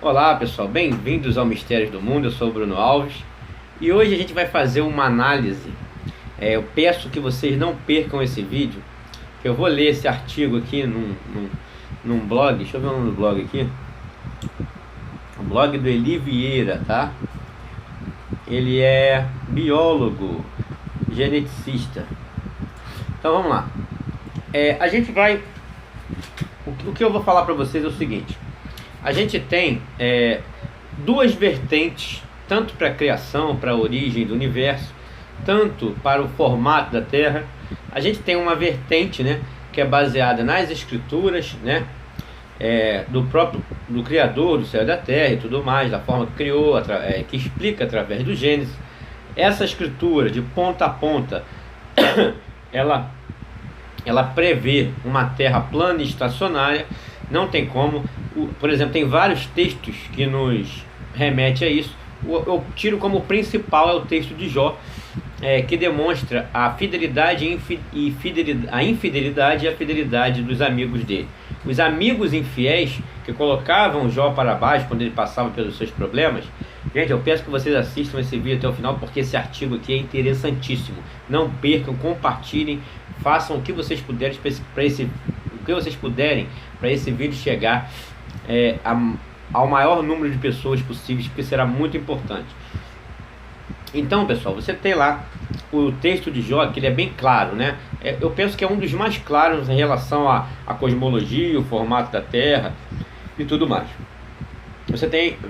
Olá pessoal, bem-vindos ao Mistérios do Mundo. Eu sou o Bruno Alves e hoje a gente vai fazer uma análise. Eu peço que vocês não percam esse vídeo, que eu vou ler esse artigo aqui num blog. Deixa eu ver o nome do blog aqui. O blog do Eli Vieira, tá? Ele é biólogo, geneticista. Então vamos lá. A gente vai. O que eu vou falar para vocês é o seguinte: a gente tem duas vertentes, tanto para a criação, para a origem do universo, tanto para o formato da Terra. A gente tem uma vertente, né, que é baseada nas escrituras, né, do Criador do céu e da Terra e tudo mais, da forma que criou, que explica através do Gênesis. Essa escritura, de ponta a ponta, ela prevê uma Terra plana e estacionária. Não tem como, por exemplo, tem vários textos que nos remete a isso. Eu tiro como principal o texto de Jó, que demonstra a fidelidade a infidelidade e a fidelidade dos amigos dele. Os amigos infiéis que colocavam Jó para baixo quando ele passava pelos seus problemas. Gente, eu peço que vocês assistam esse vídeo até o final, porque esse artigo aqui é interessantíssimo. Não percam, compartilhem, façam o que vocês puderem para esse vídeo chegar ao maior número de pessoas possíveis, porque será muito importante. Então, pessoal, você tem lá o texto de Jó, que ele é bem claro, né? Eu penso que é um dos mais claros em relação à cosmologia, o formato da Terra e tudo mais.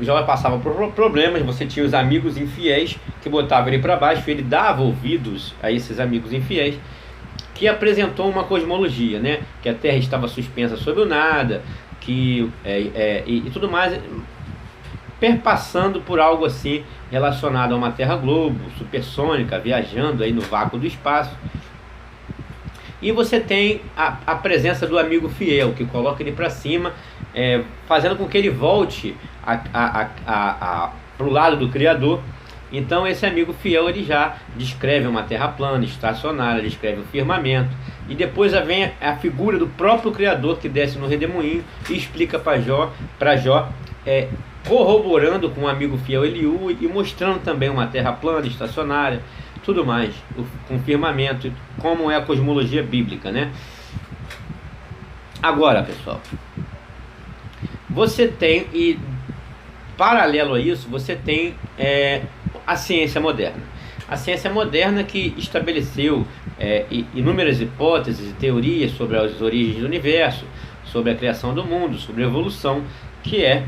Jó passava por problemas, você tinha os amigos infiéis que botavam ele para baixo, ele dava ouvidos a esses amigos infiéis, que apresentou uma cosmologia, né? Que a Terra estava suspensa sobre o nada, e tudo mais, perpassando por algo assim relacionado a uma Terra globo, supersônica, viajando aí no vácuo do espaço. E você tem a presença do amigo fiel, que coloca ele para cima, fazendo com que ele volte para o lado do Criador. Então esse amigo fiel, ele já descreve uma terra plana, estacionária, descreve o firmamento, e depois vem a figura do próprio Criador, que desce no redemoinho e explica para Jó, corroborando com o amigo fiel Eliú e mostrando também uma terra plana, estacionária, tudo mais, com firmamento, como é a cosmologia bíblica, né? Agora, pessoal, você tem, e paralelo a isso, você tem a ciência moderna. A ciência moderna, que estabeleceu inúmeras hipóteses e teorias sobre as origens do universo, sobre a criação do mundo, sobre a evolução, que é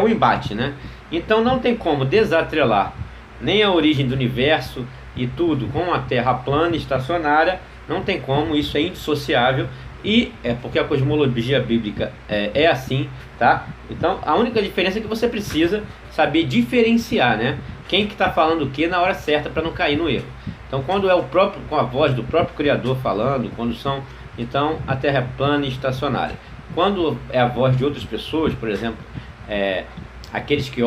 o embate, né? Então não tem como desatrelar nem a origem do universo e tudo com a Terra plana e estacionária. Não tem como, isso é indissociável. E porque a cosmologia bíblica é assim, tá? Então a única diferença é que você precisa saber diferenciar, né? Quem que está falando o que na hora certa, para não cair no erro. Então quando é com a voz do próprio Criador falando, então a Terra é plana e estacionária. Quando é a voz de outras pessoas, por exemplo, aqueles que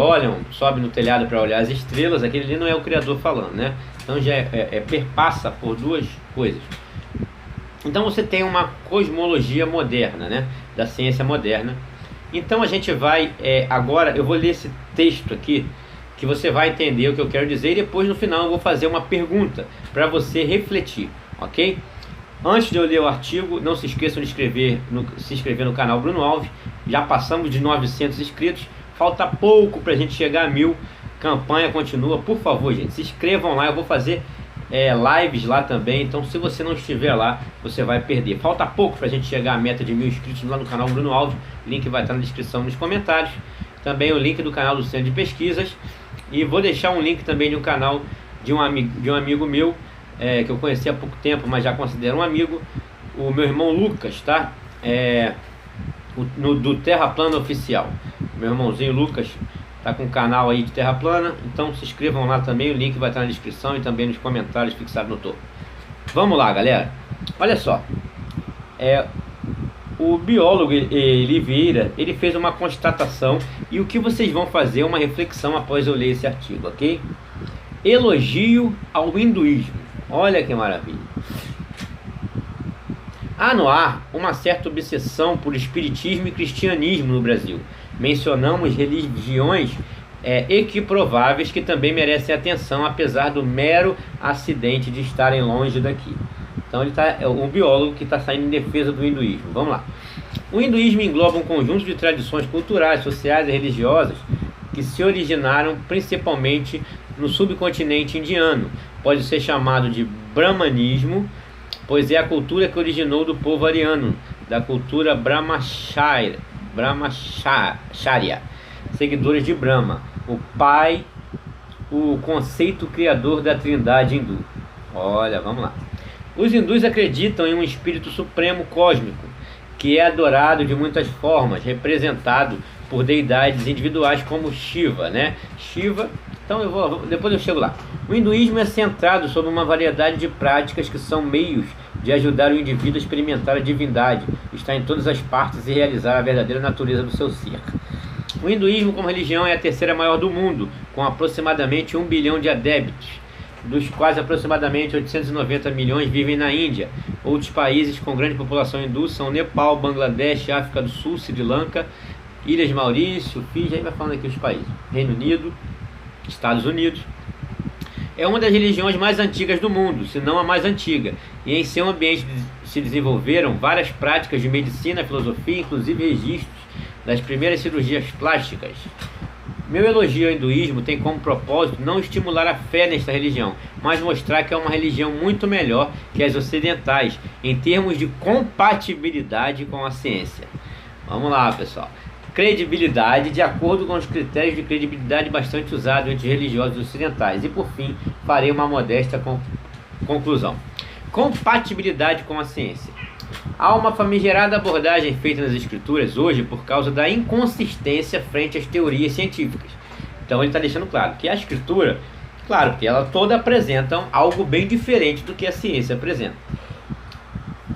sobem no telhado para olhar as estrelas, aquele ali não é o Criador falando, né? Então já perpassa por duas coisas. Então você tem uma cosmologia moderna, né? Da ciência moderna. Então a gente vai, agora eu vou ler esse texto aqui, que você vai entender o que eu quero dizer, e depois no final eu vou fazer uma pergunta para você refletir, ok? Antes de eu ler o artigo, não se esqueçam de se inscrever no canal Bruno Alves. Já passamos de 900 inscritos, falta pouco para a gente chegar a 1000. Campanha continua, por favor, gente, se inscrevam lá. Eu vou fazer lives lá também, então se você não estiver lá, você vai perder. Falta pouco para a gente chegar à meta de 1000 inscritos lá no canal Bruno Alves. Link vai estar na descrição, nos comentários. Também o link do canal do Centro de Pesquisas, e vou deixar um link também de um canal de um amigo meu, que eu conheci há pouco tempo, mas já considero um amigo, o meu irmão Lucas, tá? Do Terra Plana Oficial. Meu irmãozinho Lucas tá com um canal aí de Terra Plana, então se inscrevam lá também, o link vai estar na descrição e também nos comentários fixados no topo. Vamos lá, galera. Olha só, o biólogo Eli Vieira, ele fez uma constatação, e o que vocês vão fazer é uma reflexão após eu ler esse artigo, ok? Elogio ao hinduísmo. Olha que maravilha. Há no ar uma certa obsessão por espiritismo e cristianismo no Brasil. Mencionamos religiões equiprováveis que também merecem atenção, apesar do mero acidente de estarem longe daqui. Então ele é um biólogo que está saindo em defesa do hinduísmo. Vamos lá. O hinduísmo engloba um conjunto de tradições culturais, sociais e religiosas que se originaram principalmente no subcontinente indiano. Pode ser chamado de brahmanismo, pois é a cultura que originou do povo ariano, da cultura brahmacharya, seguidores de Brahma, o pai, o conceito criador da trindade hindu. Olha, vamos lá. Os hindus acreditam em um espírito supremo cósmico, que é adorado de muitas formas, representado por deidades individuais como Shiva, né? Shiva, então depois eu chego lá. O hinduísmo é centrado sobre uma variedade de práticas que são meios de ajudar o indivíduo a experimentar a divindade, estar em todas as partes e realizar a verdadeira natureza do seu ser. O hinduísmo como religião é a terceira maior do mundo, com aproximadamente 1 bilhão de adeptos, dos quais aproximadamente 890 milhões vivem na Índia. Outros países com grande população hindu são Nepal, Bangladesh, África do Sul, Sri Lanka, Ilhas Maurício, Fiji, aí vai falando aqui os países. Reino Unido, Estados Unidos. É uma das religiões mais antigas do mundo, se não a mais antiga, e em seu ambiente se desenvolveram várias práticas de medicina, filosofia, inclusive registros das primeiras cirurgias plásticas. Meu elogio ao hinduísmo tem como propósito não estimular a fé nesta religião, mas mostrar que é uma religião muito melhor que as ocidentais, em termos de compatibilidade com a ciência. Vamos lá, pessoal. Credibilidade, de acordo com os critérios de credibilidade bastante usados entre religiosos ocidentais. E por fim, farei uma modesta conclusão. Compatibilidade com a ciência. Há uma famigerada abordagem feita nas escrituras hoje por causa da inconsistência frente às teorias científicas. Então ele está deixando claro que a escritura, claro que ela toda apresentam algo bem diferente do que a ciência apresenta.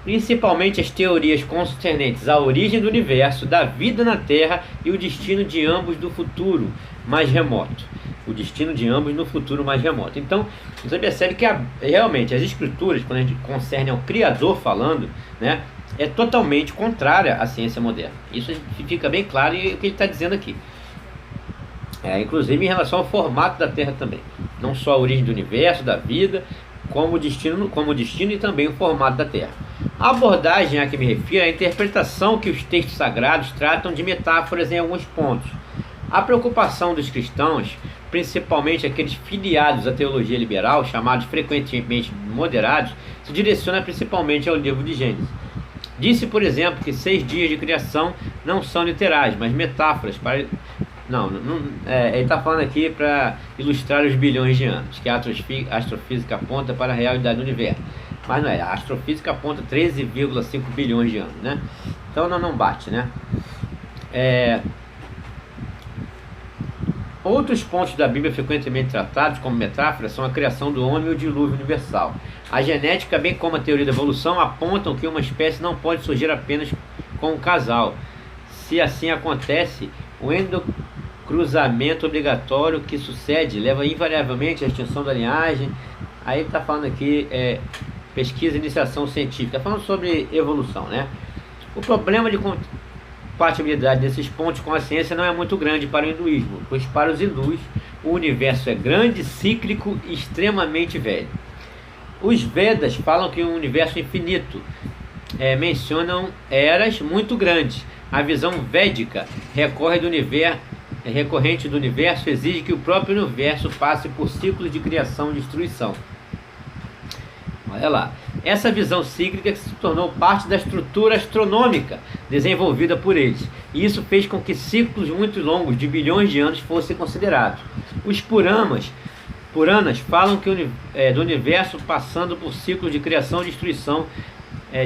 Principalmente as teorias concernentes à origem do universo, da vida na Terra e o destino de ambos do futuro mais remoto. O destino de ambos no futuro mais remoto. Então, você percebe que realmente as escrituras, quando a gente concerne ao Criador falando, né, é totalmente contrária à ciência moderna. Isso fica bem claro e o que ele está dizendo aqui. Inclusive em relação ao formato da Terra também. Não só a origem do universo, da vida, como o destino e também o formato da Terra. A abordagem a que me refiro é a interpretação que os textos sagrados tratam de metáforas em alguns pontos. A preocupação dos cristãos, principalmente aqueles filiados à teologia liberal, chamados frequentemente moderados, se direciona principalmente ao livro de Gênesis. Disse, por exemplo, que 6 dias de criação não são literais, mas metáforas para... ele está falando aqui para ilustrar os bilhões de anos, que a astrofísica aponta para a realidade do universo. Mas não é, a astrofísica aponta 13,5 bilhões de anos, né? Então não bate, né? Outros pontos da Bíblia frequentemente tratados como metáforas são a criação do homem e o dilúvio universal. A genética, bem como a teoria da evolução, apontam que uma espécie não pode surgir apenas com um casal. Se assim acontece, o endocruzamento obrigatório que sucede leva invariavelmente à extinção da linhagem. Aí está falando aqui pesquisa e iniciação científica, falando sobre evolução, né? O problema de compatibilidade desses pontos com a ciência não é muito grande para o hinduísmo, pois para os hindus o universo é grande, cíclico e extremamente velho. Os Vedas falam que o universo é infinito, mencionam eras muito grandes. A visão védica recorrente do universo exige que o próprio universo passe por ciclos de criação e destruição. Olha lá, essa visão cíclica se tornou parte da estrutura astronômica desenvolvida por eles, e isso fez com que ciclos muito longos de bilhões de anos fossem considerados. Os Puranas falam que do universo passando por ciclos de criação e destruição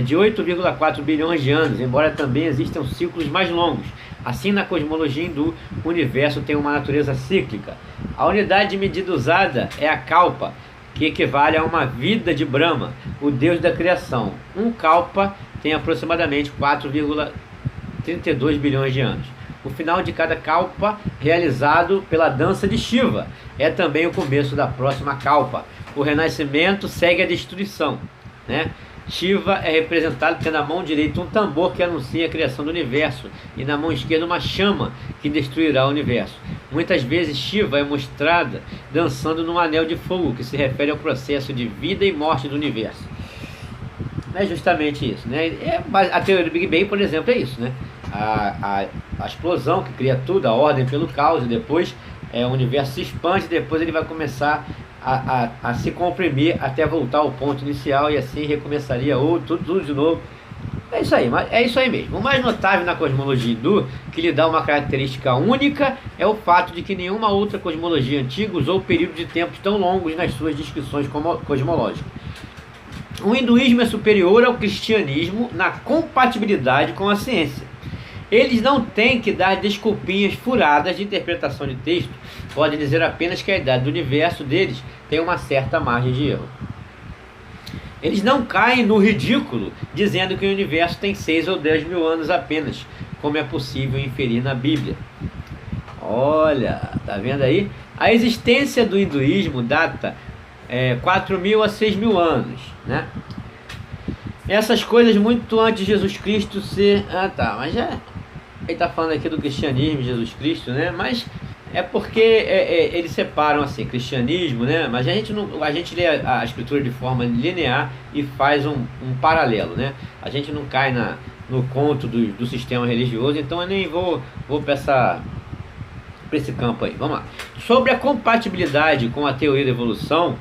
de 8,4 bilhões de anos, embora também existam ciclos mais longos. Assim, na cosmologia hindu, o universo tem uma natureza cíclica. A unidade de medida usada é a kalpa, que equivale a uma vida de Brahma, o deus da criação. Um kalpa tem aproximadamente 4,32 bilhões de anos. O final de cada kalpa, realizado pela dança de Shiva, é também o começo da próxima kalpa. O renascimento segue a destruição, né? Shiva é representado tendo na mão direita um tambor que anuncia a criação do universo e na mão esquerda uma chama que destruirá o universo. Muitas vezes Shiva é mostrada dançando num anel de fogo, que se refere ao processo de vida e morte do universo. É justamente isso, né? A teoria do Big Bang, por exemplo, é isso, né? A explosão que cria tudo, a ordem pelo caos, e depois o universo se expande, depois ele vai começar a se comprimir até voltar ao ponto inicial, e assim recomeçaria tudo de novo. É isso aí, mas é isso aí mesmo. O mais notável na cosmologia hindu, que lhe dá uma característica única, é o fato de que nenhuma outra cosmologia antiga usou períodos de tempo tão longos nas suas descrições cosmológicas. O hinduísmo é superior ao cristianismo na compatibilidade com a ciência. Eles não têm que dar desculpinhas furadas de interpretação de texto, podem dizer apenas que a idade do universo deles tem uma certa margem de erro. Eles não caem no ridículo dizendo que o universo tem 6 ou 10 mil anos apenas, como é possível inferir na Bíblia. Olha, tá vendo aí? A existência do hinduísmo data 4.000 a 6.000 anos, né? Essas coisas muito antes de Jesus Cristo ser... mas ele está falando aqui do cristianismo, Jesus Cristo, né? Mas é porque eles separam assim, cristianismo, né? Mas a gente lê a escritura de forma linear e faz um paralelo, né? A gente não cai no conto do sistema religioso, então eu nem vou para esse campo aí. Vamos lá. Sobre a compatibilidade com a teoria da evolução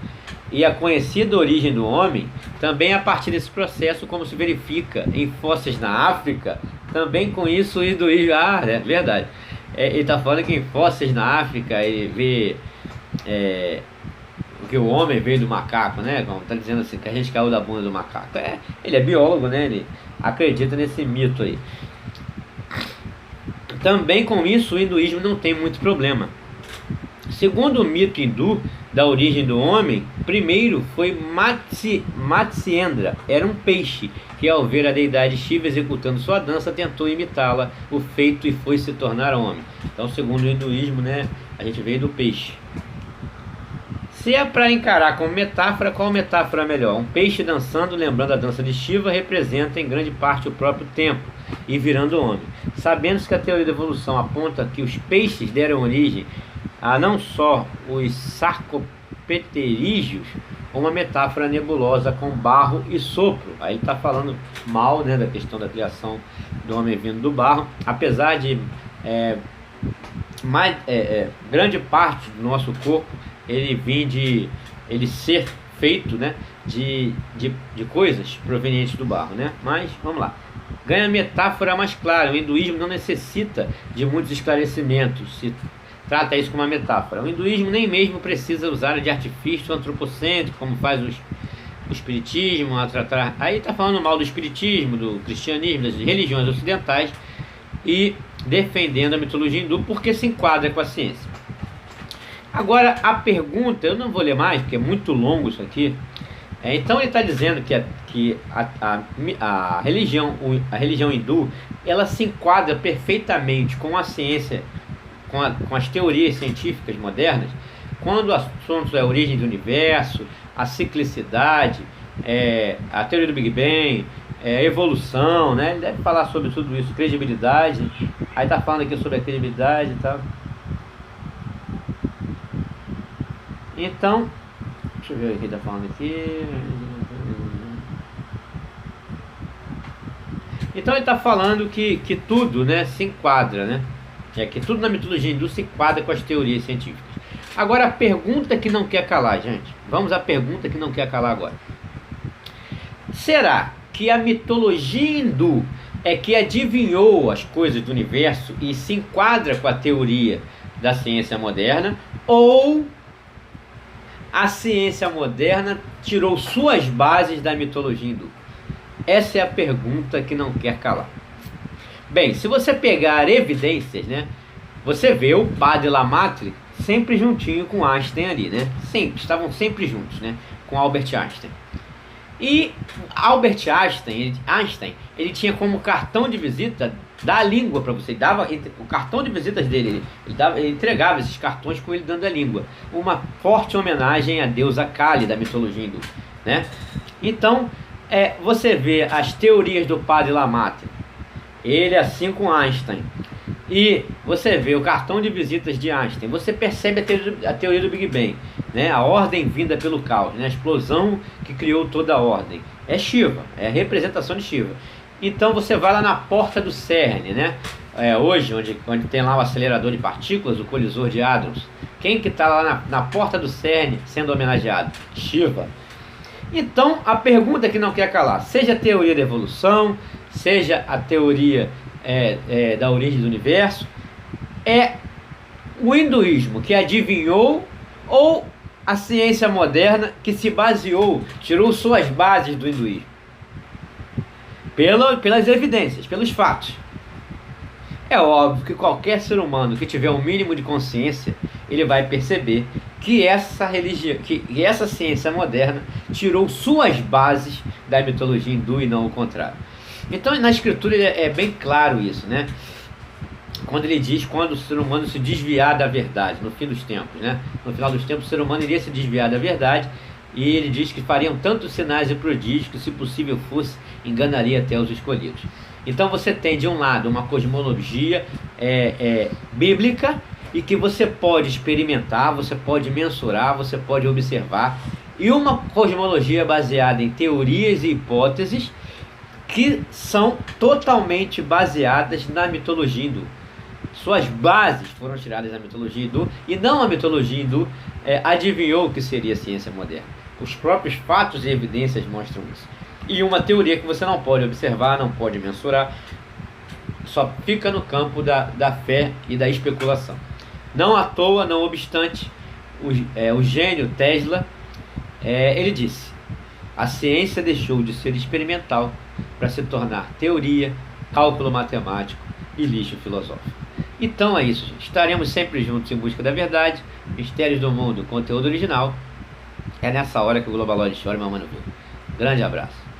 e a conhecida origem do homem, também a partir desse processo, como se verifica em fósseis na África, também com isso o hinduísmo... é verdade. Ele está falando que em fósseis na África ele vê que o homem veio do macaco, né? Como está dizendo assim, que a gente caiu da bunda do macaco. Ele é biólogo, né? Ele acredita nesse mito aí. Também com isso o hinduísmo não tem muito problema. Segundo o mito hindu da origem do homem, primeiro foi Matsyendra, era um peixe que ao ver a deidade Shiva executando sua dança tentou imitá-la, o feito e foi se tornar homem. Então, segundo o hinduísmo, né, a gente veio do peixe. Se é para encarar como metáfora, qual metáfora é melhor? Um peixe dançando, lembrando a dança de Shiva, representa em grande parte o próprio tempo e virando homem. Sabendo que a teoria da evolução aponta que os peixes deram origem a não só os sarcopeterídeos, uma metáfora nebulosa com barro e sopro. Aí ele está falando mal, né, da questão da criação do homem vindo do barro, apesar de grande parte do nosso corpo ele ser feito, né, de coisas provenientes do barro, né? Mas vamos lá. Ganha metáfora mais clara. O hinduísmo não necessita de muitos esclarecimentos. Se trata isso como uma metáfora. O hinduísmo nem mesmo precisa usar de artifício antropocêntrico, como faz o espiritismo. Aí está falando mal do espiritismo, do cristianismo, das religiões ocidentais, e defendendo a mitologia hindu porque se enquadra com a ciência. Agora a pergunta, eu não vou ler mais porque é muito longo isso aqui. Então ele está dizendo que a religião hindu, ela se enquadra perfeitamente com a ciência, com as teorias científicas modernas, quando o assunto é a origem do universo, a ciclicidade, a teoria do Big Bang, evolução, né? Ele deve falar sobre tudo isso, credibilidade. Aí está falando aqui sobre a credibilidade e tal. Então, deixa eu ver o que ele está falando aqui. Então ele está falando que tudo, né, se enquadra, né? Que tudo na mitologia hindu se enquadra com as teorias científicas. Agora a pergunta que não quer calar, gente. Vamos à pergunta que não quer calar agora. Será que a mitologia hindu é que adivinhou as coisas do universo e se enquadra com a teoria da ciência moderna? Ou a ciência moderna tirou suas bases da mitologia hindu? Essa é a pergunta que não quer calar. Bem, se você pegar evidências, né, você vê o Padre Lamattre sempre juntinho com Einstein ali, né? Estavam sempre juntos, né, com Albert Einstein. E Albert Einstein, ele tinha como cartão de visita da língua para você. Dava o cartão de visitas dele, ele entregava esses cartões com ele dando a língua. Uma forte homenagem à deusa Kali da mitologia hindu, né? Então, você vê as teorias do padre Lamarck, ele assim com Einstein, e você vê o cartão de visitas de Einstein, você percebe a teoria do Big Bang, né? A ordem vinda pelo caos, né? A explosão que criou toda a ordem. É Shiva, é a representação de Shiva. Então você vai lá na porta do CERN, né? Hoje, onde tem lá o acelerador de partículas, o colisor de hadrons. Quem que está lá na porta do CERN sendo homenageado? Shiva. Então, a pergunta que não quer calar, seja a teoria da evolução, seja a teoria da origem do universo, é o hinduísmo que adivinhou ou a ciência moderna que se baseou, tirou suas bases do hinduísmo? Pelas evidências, pelos fatos. É óbvio que qualquer ser humano que tiver um mínimo de consciência, ele vai perceber que essa religião, que essa ciência moderna tirou suas bases da mitologia hindu e não o contrário. Então, na escritura é bem claro isso, né? Quando ele diz quando o ser humano se desviar da verdade, no fim dos tempos, né? No final dos tempos, o ser humano iria se desviar da verdade, e ele diz que fariam tantos sinais e prodígios que, se possível fosse, enganaria até os escolhidos. Então você tem de um lado uma cosmologia bíblica, e que você pode experimentar, você pode mensurar, você pode observar, e uma cosmologia baseada em teorias e hipóteses que são totalmente baseadas na mitologia hindu. Suas bases foram tiradas da mitologia hindu, e não a mitologia hindu adivinhou o que seria a ciência moderna. Os próprios fatos e evidências mostram isso. E uma teoria que você não pode observar, não pode mensurar, só fica no campo da fé e da especulação. Não à toa, não obstante, o gênio Tesla, ele disse: a ciência deixou de ser experimental para se tornar teoria, cálculo matemático e lixo filosófico. Então é isso, gente. Estaremos sempre juntos em busca da verdade, mistérios do mundo, conteúdo original. É nessa hora que o Globaloid chora e mamãe não viu. Grande abraço.